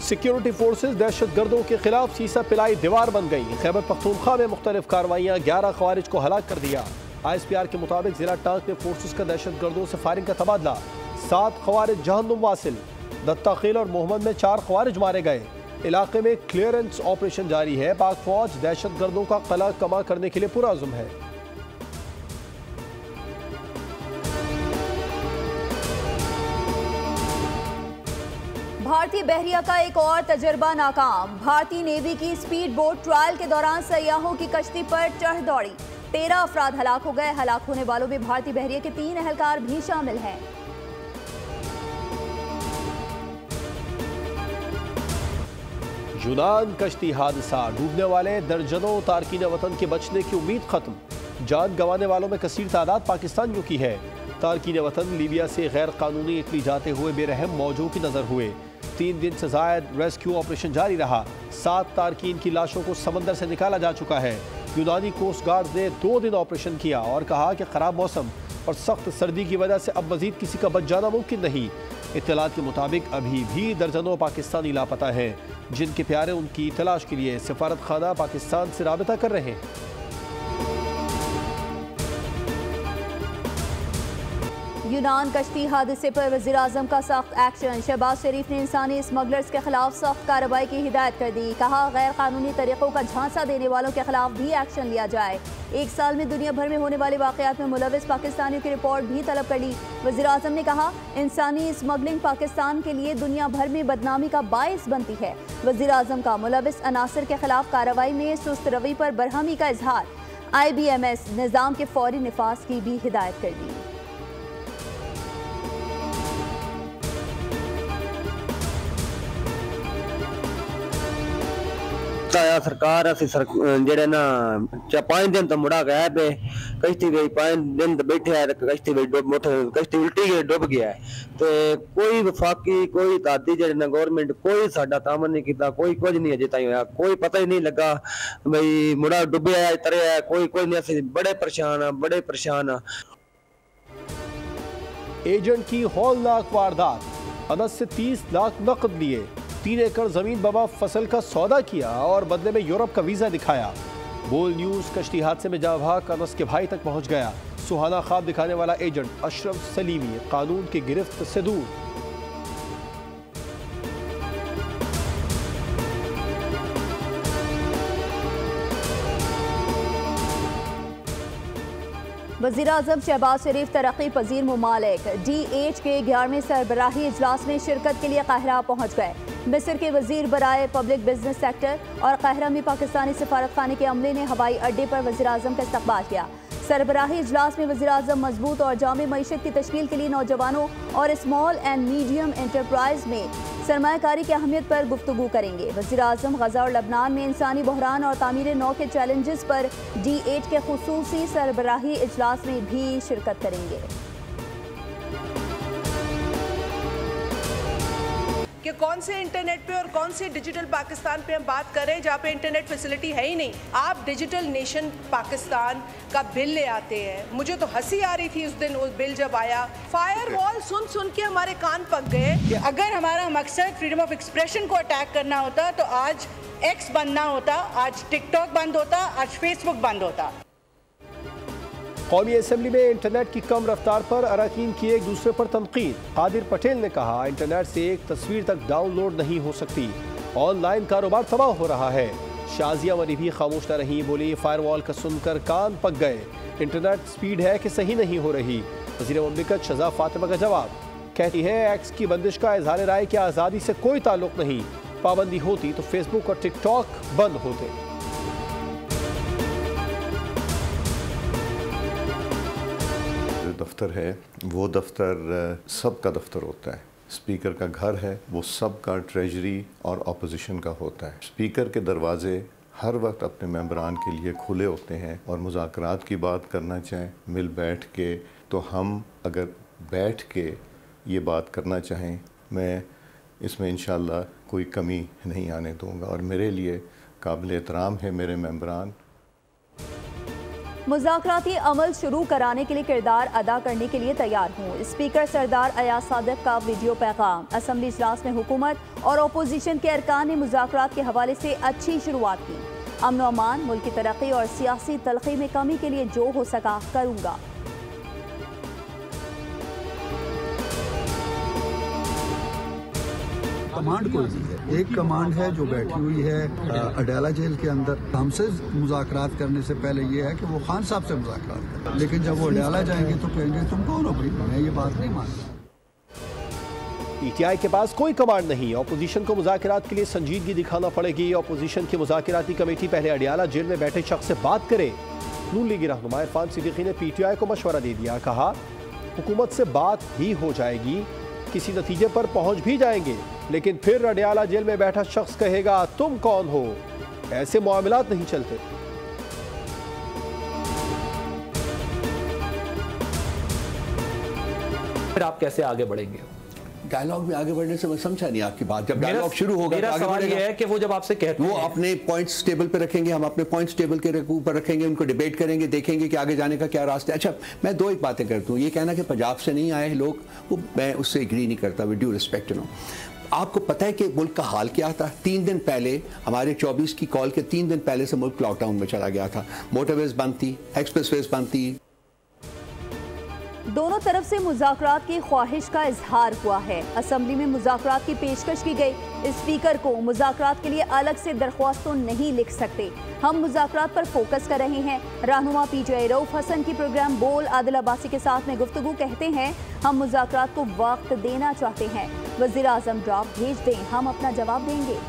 Security forces दहशत गर्दों के खिलाफ सीसा पिलाई दीवार बन गई। खैबर पख्तूनख्वा में मुख्तलिफ कार्रवाइयाँ, 11 खवारिज को हलाक कर दिया। ISPR के मुताबिक जिला टांक में फोर्सेज का दहशत गर्दों से फायरिंग का तबादला। 7 खवारिज जहन्नुम वासिल, दत्ताखील और मोहम्मद में 4 खवारिज मारे गए। इलाके में क्लियरेंस ऑपरेशन जारी है। पाक फौज दहशत गर्दों का कला कमा करने के लिए पुरअज़्म है। भारतीय बहरिया का एक और तजर्बा नाकाम। भारतीय नेवी की स्पीड बोट ट्रायल के दौरान सयाहों की कश्ती पर चढ़ दौड़ी। 13 अफराद हलाक हो गए। हलाक होने वालों में भारतीय बहरिया के 3 एहलकार भी शामिल हैं। यूनान कश्ती हादसा, डूबने वाले दर्जनों तारकीन वतन के बचने की उम्मीद खत्म। जान गंवाने वालों में कसीर तादाद पाकिस्तानियों की है। तारकीन वतन लीबिया से गैर कानूनी इटली जाते हुए बेरहम मौजों की नजर हुए। 3 दिन से जायद रेस्क्यू ऑपरेशन जारी रहा। 7 तारकीन की लाशों को समंदर से निकाला जा चुका है। यूनानी कोस्ट गार्ड ने 2 दिन ऑपरेशन किया और कहा कि खराब मौसम और सख्त सर्दी की वजह से अब मजीद किसी का बच जाना मुमकिन नहीं। इत्तलात के मुताबिक अभी भी दर्जनों पाकिस्तानी लापता हैं, जिनके प्यारे उनकी तलाश के लिए सफारत खाना पाकिस्तान से राबिता कर रहे हैं। यूनान कश्ती हादसे पर वज़ीर आज़म का सख्त एक्शन। शहबाज शरीफ ने इंसानी स्मगलर्स के खिलाफ सख्त कार्रवाई की हिदायत कर दी। कहा गैर कानूनी तरीक़ों का झांसा देने वालों के खिलाफ भी एक्शन लिया जाए। 1 साल में दुनिया भर में होने वाले वाक़यात में मुलविस पाकिस्तानियों की रिपोर्ट भी तलब कर ली। वज़ीर आज़म ने कहा इंसानी स्मगलिंग पाकिस्तान के लिए दुनिया भर में बदनामी का बायस बनती है। वज़ीर आज़म का मुलविस अनासर के खिलाफ कार्रवाई में सुस्त रवि पर बरहमी का इजहार। IBMS निज़ाम के फौरी निफाज की भी हिदायत कर दी। सरकार जेड़े ना 5 दिन तो मुड़ा गया पे कश्ती गई 5 दिन तो बैठे है कश्ती कश्ती उल्टी गई डुब गया है। तो कोई वफाकी कोई तादी जेड़े ना गवर्नमेंट कोई साडा तामन नहीं किया, कोई कुछ नहीं अजे ताई होया, कोई पता ही नहीं लगा भाई मुड़ा डुबया है तरे है, कोई नहीं। असीं बड़े परेशान आ। एजेंट की हौलनाक वारदात, अनस से 30 लाख नकद लिए, 3 एकड़ जमीन बमा फसल का सौदा किया और बदले में यूरोप का वीजा दिखाया। बोल न्यूज कश्ती हादसे में जाँ भाग अनस के भाई तक पहुंच गया। सुहाना ख्वाब दिखाने वाला एजेंट अशरफ सलीमी कानून की गिरफ्त से दूर। वज़ीर आज़म शहबाज शरीफ तरक्की पजीर ममालिक DH के 11वें सरबराही इजलास में शिरकत के लिए काहिरा पहुँच गए। मिस्र के वजीर बराए पब्लिक बिजनेस सेक्टर और काहिरा में पाकिस्तानी सफारत खाने के अमले ने हवाई अड्डे पर वज़ीर आज़म का इस्तकबाल किया। सरबराही इजलास में वज़ीर आज़म मजबूत और जामे मईशत की तश्कील के लिए नौजवानों और स्मॉल एंड मीडियम एंटरप्राइज में सरमायाकारी की अहमियत पर गुफ्तगू करेंगे। वज़ीर आज़म गजा और लबनान में इंसानी बहरान और तामीर नौ के चैलेंजेस पर D8 के खुसूसी सरबराही इजलास में भी शिरकत करेंगे। कि कौन से इंटरनेट पे और कौन से डिजिटल पाकिस्तान पे हम बात कर रहे हैं जहाँ पे इंटरनेट फैसिलिटी है ही नहीं। आप डिजिटल नेशन पाकिस्तान का बिल ले आते हैं। मुझे तो हंसी आ रही थी उस दिन उस बिल जब आया। फायरवॉल सुन के हमारे कान पक गए कि अगर हमारा मकसद फ्रीडम ऑफ एक्सप्रेशन को अटैक करना होता तो आज X बंद ना होता, आज टिकटॉक बंद होता, आज फेसबुक बंद होता। कौमी असम्बली में इंटरनेट की कम रफ्तार पर अरकान की एक दूसरे पर तनकीद। कादिर पटेल ने कहा इंटरनेट से एक तस्वीर तक डाउनलोड नहीं हो सकती, ऑनलाइन कारोबार तबाह हो रहा है। शाजिया मरी भी खामोश न रही, बोली फायरवॉल का सुनकर कान पक गए। इंटरनेट स्पीड है कि सही नहीं हो रही। वज़ीर मुमलिकत शहज़ा फातिमा का जवाब, कहती है एक्स की बंदिश का इजहार राय की आज़ादी से कोई ताल्लुक नहीं। पाबंदी होती तो फेसबुक और टिकटॉक बंद होते। दफ्तर है वो दफ्तर सबका दफ्तर होता है। स्पीकर का घर है वो सबका ट्रेजरी और अपोजिशन का होता है। स्पीकर के दरवाजे हर वक्त अपने मेंबरान के लिए खुले होते हैं और मुज़ाकरात की बात करना चाहें मिल बैठ के, तो हम अगर बैठ के ये बात करना चाहें, मैं इसमें इंशाअल्लाह कोई कमी नहीं आने दूंगा और मेरे लिए काबिल एहतराम है मेरे मेंबरान। मुज़ाकराती अमल शुरू कराने के लिए किरदार अदा करने के लिए तैयार हूँ। स्पीकर सरदार अयाज सादिक का वीडियो पैगाम। असम्बली इजलास में हुकूमत और अपोजिशन के अरकान ने मुज़ाकरात के हवाले से अच्छी शुरुआत की। अमन व अमान, मुल्क की तरक्की और सियासी तलखी में कमी के लिए जो हो सका करूँगा। कमांड कोई नहीं है, एक कमांड है जो बैठी हुई है अडाला जेल के अंदर। हमसे मुज़ाकरात करने से पहले ये है कि वो खान साहब से मुज़ाकरात करें, लेकिन जब वो अडाला जाएंगे तो कहेंगे तुम कौन हो भाई, मैं ये बात नहीं मानता। पीटीआई के पास कोई कमांड नहीं। अपोजिशन को मुज़ाकरात के लिए संजीदगी दिखाना पड़ेगी। अपोजिशन की मुज़ाकराती कमेटी पहले अडियाला जेल में बैठे शख्स से बात करे। नून लीगी रहनुमा इरफान सिद्दीकी ने पीटीआई को मशवरा दे दिया। कहा हुकूमत से बात ही हो जाएगी, किसी नतीजे पर पहुंच भी जाएंगे, लेकिन फिर अडियाला जेल में बैठा शख्स कहेगा तुम कौन हो। ऐसे मामलात नहीं चलते। फिर आप कैसे आगे बढ़ेंगे? डायलॉग में आगे बढ़ने से मैं समझा नहीं आपकी बात। जब डायलॉग शुरू होगा तो आगे बढ़ेगा। है कि वो जब आपसे कहते हैं वो अपने पॉइंट्स टेबल पे रखेंगे, हम अपने पॉइंट्स टेबल के ऊपर रखेंगे, उनको डिबेट करेंगे, देखेंगे कि आगे जाने का क्या रास्ता है। अच्छा, मैं दो एक बातें करता हूँ। ये कहना कि पंजाब से नहीं आए लोग, वो मैं उससे एग्री नहीं करता, विद ड्यू रिस्पेक्ट। आपको पता है कि मुल्क का हाल क्या था? 3 दिन पहले हमारे 24 की कॉल के 3 दिन पहले से मुल्क लॉकडाउन में चला गया था। मोटरवेज बंद थी, एक्सप्रेसवेज बंद थी। दोनों तरफ से मुज़ाकरात की ख्वाहिश का इजहार हुआ है। असम्बली में मुज़ाकरात की पेशकश की गई। स्पीकर को मुज़ाकरात के लिए अलग से दरख्वास्त तो नहीं लिख सकते। हम मुज़ाकरात पर फोकस कर रहे हैं। रहनुमा पीटीआई रऊफ हसन की प्रोग्राम बोल आदिल अब्बासी के साथ में गुफ्तगू कहते हैं हम मुज़ाकरात को वक्त देना चाहते हैं। वज़ीर आज़म ड्राफ्ट भेज दें, हम अपना जवाब देंगे।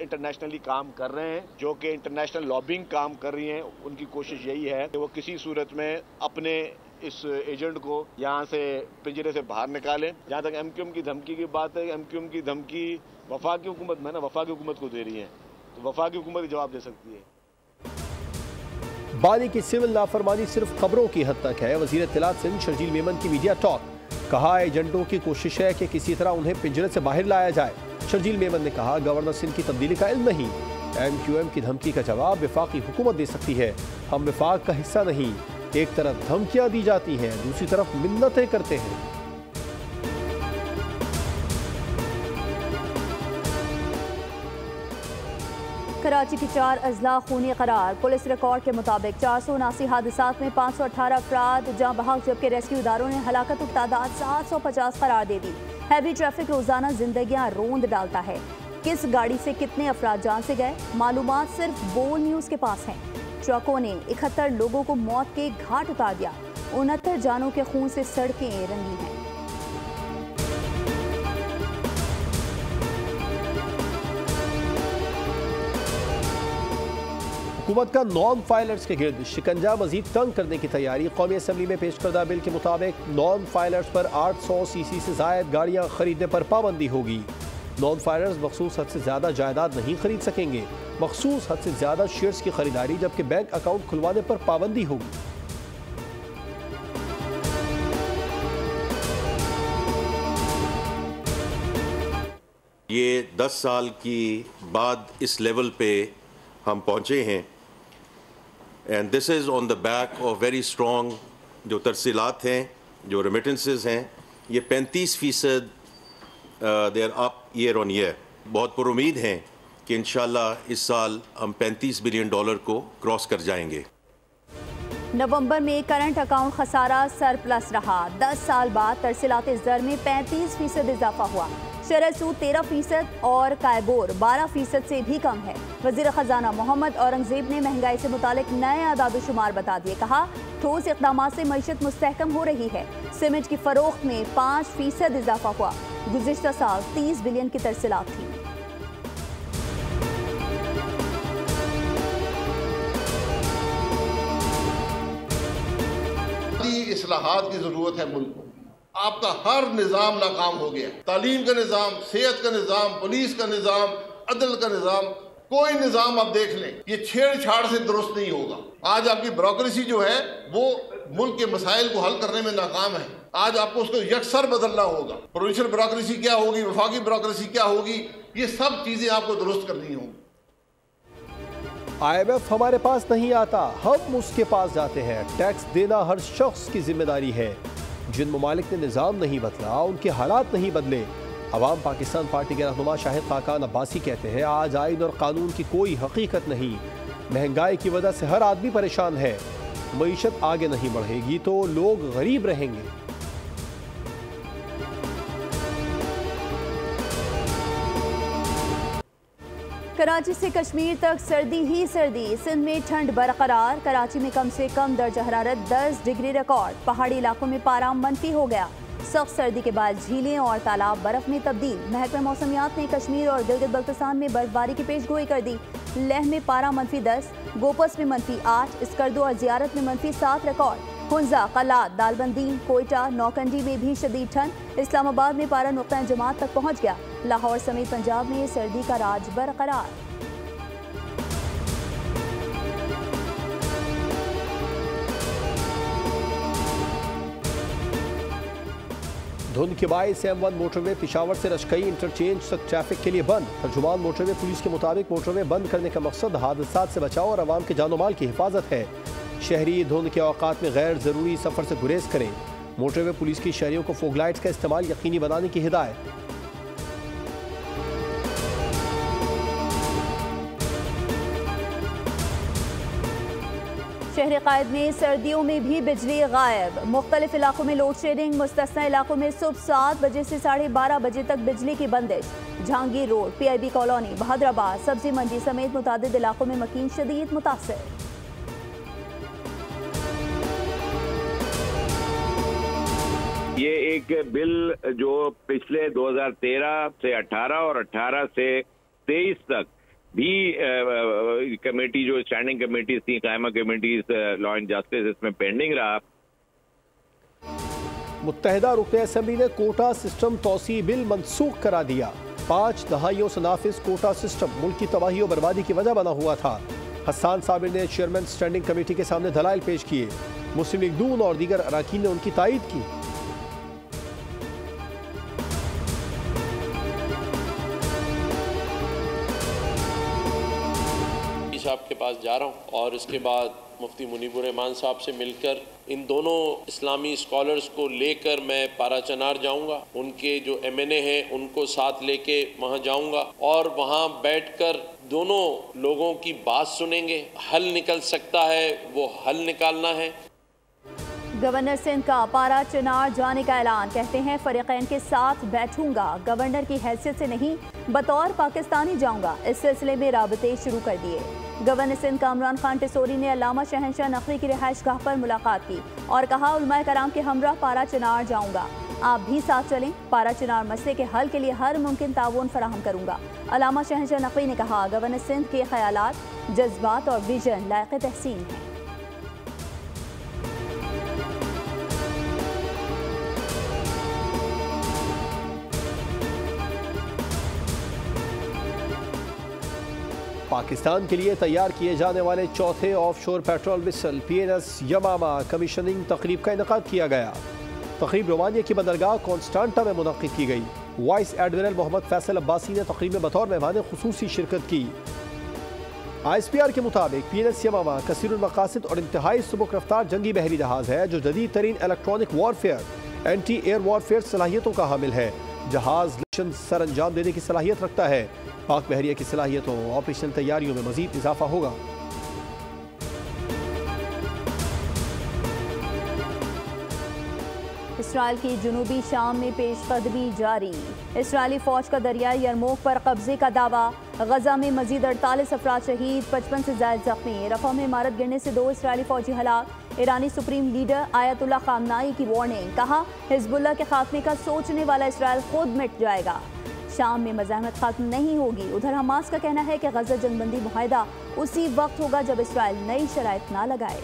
इंटरनेशनली काम कर रहे हैं, जो कि इंटरनेशनल लॉबिंग काम कर रही हैं। उनकी कोशिश यही है कि वो किसी सूरत में अपने इस एजेंट को यहाँ से पिंजरे से बाहर निकालें। जहाँ तक एमक्यूएम की धमकी की बात है, एमक्यूएम की धमकी वफाकी हुकूमत में ना वफाकी हुकूमत को दे रही है, तो वफाकी हुकूमत ही जवाब दे सकती है। बानी की सिविल नाफरमानी सिर्फ खबरों की हद तक है। वजीर इत्तलात सिंध शर्जील मेमन की मीडिया टॉक। कहा एजेंटों की कोशिश है कि किसी तरह उन्हें पिंजरे से बाहर लाया जाए। शर्जील मेमन ने कहा गवर्नर सिंध की तब्दीली का इल्म नहीं। एमक्यूएम की धमकी का जवाब विफाकी हुकूमत दे सकती है। हम विफाक का हिस्सा नहीं। एक तरफ धमकियां दी जाती हैं, दूसरी तरफ मिन्नतें करते हैं। कराची की 4 अजला खूनी करार। पुलिस रिकॉर्ड के मुताबिक 479 हादसात में 518 अफराद जहाँ बहक, जबकि रेस्क्यू इदारों ने हलाकत की तादाद 750 करार दे दी। हैवी ट्रैफिक रोजाना जिंदगियां रोंद डालता है। किस गाड़ी से कितने अफराद जान से गए, मालूमात सिर्फ बोल न्यूज़ के पास हैं। ट्रकों ने 71 लोगों को मौत के घाट उतार दिया। 69 जानों के खून से सड़कें रंगी हैं। हुकूमत का नॉन फाइलर्स के गिर्द शिकंजा मजीद तंग करने की तैयारी। कौमी असम्बली में पेश करदा बिल के मुताबिक नॉन फाइलर्स पर 800 सीसी से जायद गाड़ियां खरीदने पर पाबंदी होगी। नॉन फाइलर्स मखसूस हद से ज्यादा जायदाद नहीं खरीद सकेंगे। मखसूस हद से ज्यादा शेयर्स की खरीदारी, जबकि बैंक अकाउंट खुलवाने पर पाबंदी होगी। ये 10 साल की बाद इस लेवल पे हम पहुँचे हैं, and this is on the back of very strong जो तरसीलात हैं, जो रेमिटेंसेस हैं, ये 35% they are up year on year. बहुत पुरुमीद हैं कि इंशाल्लाह इस साल हम $35 बिलियन को क्रॉस कर जाएंगे। नवंबर में करंट अकाउंट खसारा सरप्लस रहा। 10 साल बाद तरसीलात ज़र में 35% इजाफा हुआ। शरह सूद 13% और कायबोर 12% से भी कम है। वज़ीर ख़जाना मोहम्मद औरंगज़ेब ने महंगाई से मुतालिक नए आदाद-ओ-शुमार बता दिए। कहा ठोस इक़दामात से मईशत मुस्तहकम हो रही है। सीमेंट की फ़रोख्त में 5% इजाफा हुआ। गुज़िश्ता साल 30 बिलियन की तरसीलात थी। इस्लाहात की जरूरत है मुल्क को। आपका हर निज़ाम नाकाम हो गया। तालीम का निज़ाम, सेहत का निज़ाम, पुलिस का निज़ाम, अदल का निज़ाम, कोई निज़ाम आप देख लें, ये छेड़छाड़ से दुरुस्त नहीं होगा। आज आपकी ब्यूरोक्रेसी जो है वो मुल्क के मसाइल को हल करने में नाकाम है। आज आपको उसको यकसर बदलना होगा। प्रोविंशियल ब्यूरोक्रेसी क्या होगी, वफाकी ब्यूरोक्रेसी क्या होगी, ये सब चीज़ें आपको दुरुस्त करनी होंगी। IMF हमारे पास नहीं आता, हम उसके पास जाते हैं। टैक्स देना हर शख्स की जिम्मेदारी है। जिन ममालिक ने निज़ाम नहीं बदला, उनके हालात नहीं बदले। अवाम पाकिस्तान पार्टी के रहनुमा शाहिद खाकान अब्बासी कहते हैं, आज आइन और कानून की कोई हकीकत नहीं। महंगाई की वजह से हर आदमी परेशान है। मईशत आगे नहीं बढ़ेगी तो लोग गरीब रहेंगे। कराची से कश्मीर तक सर्दी ही सर्दी, सिंध में ठंड बरकरार। कराची में कम से कम दर्जा हरारत 10 डिग्री रिकॉर्ड। पहाड़ी इलाकों में पारा मनफी हो गया। सख्त सर्दी के बाद झीलें और तालाब बर्फ में तब्दील। महकमा मौसमियात ने कश्मीर और गिलगित बल्तिस्तान में बर्फबारी की पेशगोई कर दी। लेह में पारा -10, गोपस में -8, स्कर्दो और जियारत में -7 रिकॉर्ड। हुंजा, कलात, दालबंदी, कोयटा, नौकंडी में भी शदीद ठंड। इस्लामाबाद में पारा नुक्ता जमात तक पहुँच गया। लाहौर समेत पंजाब में सर्दी का राज बरकरार। धुंध के बायस M1 मोटरवे पिशावर से रशकई इंटरचेंज तक ट्रैफिक के लिए बंद। तर्जुमान मोटरवे पुलिस के मुताबिक मोटरवे बंद करने का मकसद हादसात से बचाव और आवाम के जानो माल की हिफाजत है। शहरी धुंध के औकात में गैर ज़रूरी सफ़र से गुरेज करें। मोटरवे पुलिस की शहरियों को फोगलाइट्स का इस्तेमाल यकीनी बनाने की हिदायत। शहर कायद में सर्दियों में भी बिजली गायब। मुख्तलिफ इलाकों में लोड शेडिंग। मुस्तस्ना इलाकों में सुबह 7 बजे से 12:30 बजे तक बिजली की बंदिश। Jahangir road, PIB colony, Bahadurabad, सब्जी मंडी समेत मुतादिद इलाकों में मकीन शदीद मुतासिर। ये एक बिल जो पिछले 2013 से 18 और 18 से 23 तक भी कमेटी जो स्टैंडिंग कमेटीज थी, कायमा कमेटीज लॉ एंड जस्टिस, इसमें पेंडिंग रहा। मुत्तहिदा रुकने असेंबली ने कोटा सिस्टम तौसी बिल मनसूख करा दिया। 5 दहाइयों से नाफिज कोटा सिस्टम मुल्क की तबाही और बर्बादी की वजह बना हुआ था। हसन साबिर ने चेयरमैन स्टैंडिंग कमेटी के सामने दलाइल पेश किए। मुस्लिम लीग नून और दीगर अराकीन ने उनकी तायीद की। साहब के पास जा रहा हूँ और इसके बाद मुफ्ती मुनीबुर रहमान साहब से मिलकर इन दोनों इस्लामी स्कॉलर्स को लेकर मैं पाराचनार जाऊंगा। उनके जो MNA हैं उनको साथ लेके वहाँ जाऊंगा और वहाँ बैठकर दोनों लोगों की बात सुनेंगे। हल निकल सकता है वो हल निकालना है। गवर्नर सिंध का पारा चनार जाने का ऐलान। कहते हैं फरीकैन के साथ बैठूंगा, गवर्नर की हैसियत से नहीं बतौर पाकिस्तानी जाऊंगा। इस सिलसिले में राबते शुरू कर दिए। गवर्नर सिंध का इमरान खान टिसोरी ने अल्लामा शहनशाह नकवी की रिहाइश गाह पर मुलाकात की और कहा, उलमाए कराम के हमरा पारा चनार जाऊंगा, आप भी साथ चलें। पारा चनार मसले के हल के लिए हर मुमकिन ताउन फराहम करूंगा। अल्लामा शहनशाह नकवी ने कहा, गवर्नर सिंध के ख्यालात, जज्बात और विजन लायक तहसीन हैं। पाकिस्तान के लिए तैयार किए जाने वाले चौथे ऑफशोर पेट्रोल विसल PNS यमामा कमीशनिंग तकरीब का इनेकाद किया गया। तकरीब रोमानिया की बंदरगाह कॉन्स्टांटा में मुनक्किद की गई। वाइस एडमिरल मोहम्मद फैसल अब्बासी ने तकरीब में बतौर मेहमान खुसूसी शिरकत की। ISPR के मुताबिक PNS यमामा कसीरुल मकासिद और इंतहाई सुबुक रफ्तार जंगी बहरी जहाज है जो जदीद तरीन electronic warfare, anti air warfare सलाहियतों का हामिल है। जहाज मिशन सर अंजाम देने की सलाहियत रखता है। पाक बहरिया की सलाहियतों ऑपरेशनल तैयारियों में मजीद इजाफा होगा। इसराइल की जुनूबी शाम में पेशकदमी जारी। इसराइली फौज का दरियाई यरमूक पर कब्जे का दावा। गजा में मजीद 48 अफराद शहीद, 55 से ज्यादा जख्मी। रफा में इमारत गिरने से 2 इसराइली फौजी हलाक। ईरानी सुप्रीम लीडर आयतुल्लाह खामनाई की वार्निंग। कहा, हिजबुल्लाह के खात्मे का सोचने वाला इसराइल खुद मिट जाएगा। शाम में मज़ाहमत खत्म नहीं होगी। उधर हमास का कहना है कि गजा जंगबंदी मुआहदा उसी वक्त होगा जब इसराइल नई शराइत ना लगाए।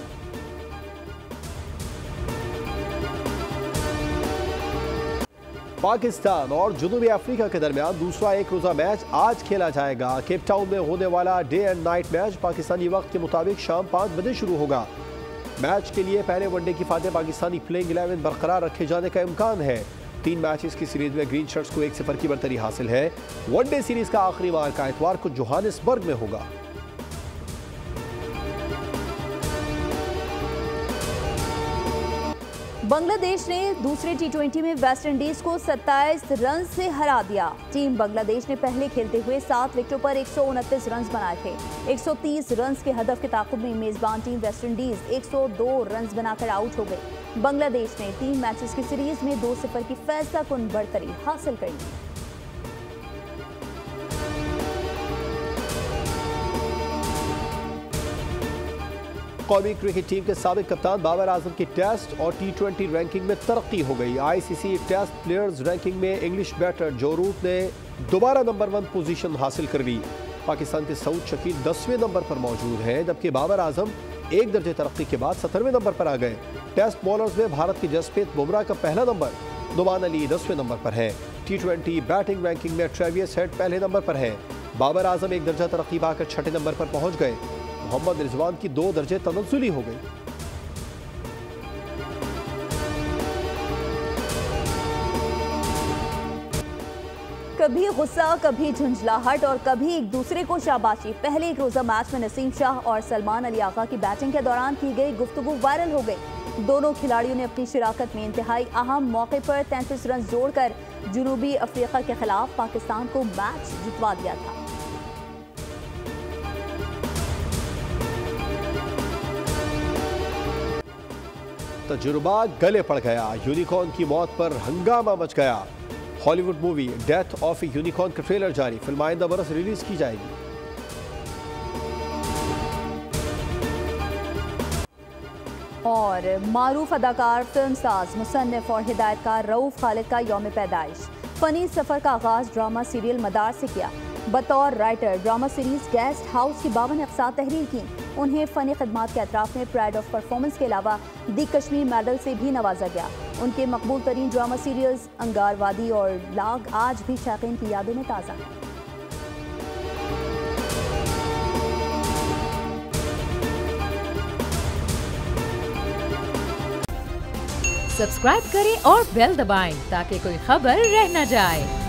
पाकिस्तान और जनूबी अफ्रीका के दरमियान दूसरा एक रोज़ा मैच आज खेला जाएगा। केप टाउन में होने वाला day and night match Pakistani वक्त के मुताबिक शाम 5 बजे शुरू होगा। मैच के लिए पहले वनडे की फातह पाकिस्तानी प्लेइंग 11 बरकरार रखे जाने का इम्कान है। 3 मैचेस की सीरीज में ग्रीन शर्ट्स को 1-0 की बढ़तरी हासिल है। वनडे सीरीज का आखिरी मार्का इतवार को जोहानिसबर्ग में होगा। बांग्लादेश ने दूसरे T20 में वेस्ट इंडीज को 27 रन से हरा दिया। टीम बांग्लादेश ने पहले खेलते हुए 7 विकेटों पर 129 रन बनाए थे। 130 रन के हदफ के ताक़ुब में मेजबान टीम वेस्ट इंडीज 102 रन बनाकर आउट हो गई। बांग्लादेश ने 3 मैचेस की सीरीज में 2-0 की फैसलाकुन बढ़तरी हासिल कर ली। कौमी क्रिकेट टीम के साबिक कप्तान बाबर आजम की टेस्ट और T20 रैंकिंग में तरक्की हो गई। ICC टेस्ट प्लेयर्स रैंकिंग में इंग्लिश बैटर जो रूट ने दोबारा नंबर 1 पोजीशन हासिल कर ली। पाकिस्तान के सऊद शकील 10वें नंबर पर मौजूद हैं, जबकि बाबर आजम 1 दर्जे तरक्की के बाद 17वें नंबर पर आ गए। टेस्ट बॉलर्स में भारत की जसप्रीत बुमराह का पहला नंबर, नुमान अली 10वें नंबर पर है। T20 बैटिंग रैंकिंग में ट्रेविस हेड पहले नंबर पर है। बाबर आजम 1 दर्जा तरक्की पाकर 6ठे नंबर पर पहुंच गए। मोहम्मद रिजवान की 2 दर्जे तनज़्ज़ुली हो गई। कभी गुस्सा, कभी झुंझलाहट और कभी एक दूसरे को शाबाशी। पहले एक रोजा मैच में नसीम शाह और सलमान अली आगा की बैटिंग के दौरान की गई गुफ्तगू वायरल हो गई। दोनों खिलाड़ियों ने अपनी शिराकत में इंतहाई अहम मौके पर 33 रन जोड़कर जनूबी अफ्रीका के खिलाफ पाकिस्तान को मैच जितवा दिया था। तजुर्बा गले पड़ गया, यूनिकॉर्न की मौत पर हंगामा मच गया। Hollywood movie death of A unicorn का ट्रेलर जारी, फिल्म आइंदा बरस रिलीज की जाएगी। और मारूफ अदाकार, फिल्मसाज, मुसन्निफ और हिदायतकार रऊफ खालिद का यौम पैदाइश। फनी सफर का आगाज ड्रामा सीरियल मदार से किया। बतौर writer drama series guest house की 52 अक़साद तहरीर की। उन्हें फ़नी खदमात के अतराफ में प्राइड ऑफ परफॉर्मेंस के अलावा दी कश्मीर मेडल से भी नवाजा गया। उनके मकबूल तरीन ड्रामा सीरियल्स अंगारवादी और लाग आज भी शाक़ीन की यादों में ताज़ा हैं। सब्सक्राइब करें और बेल दबाएं ताकि कोई खबर रह न जाए।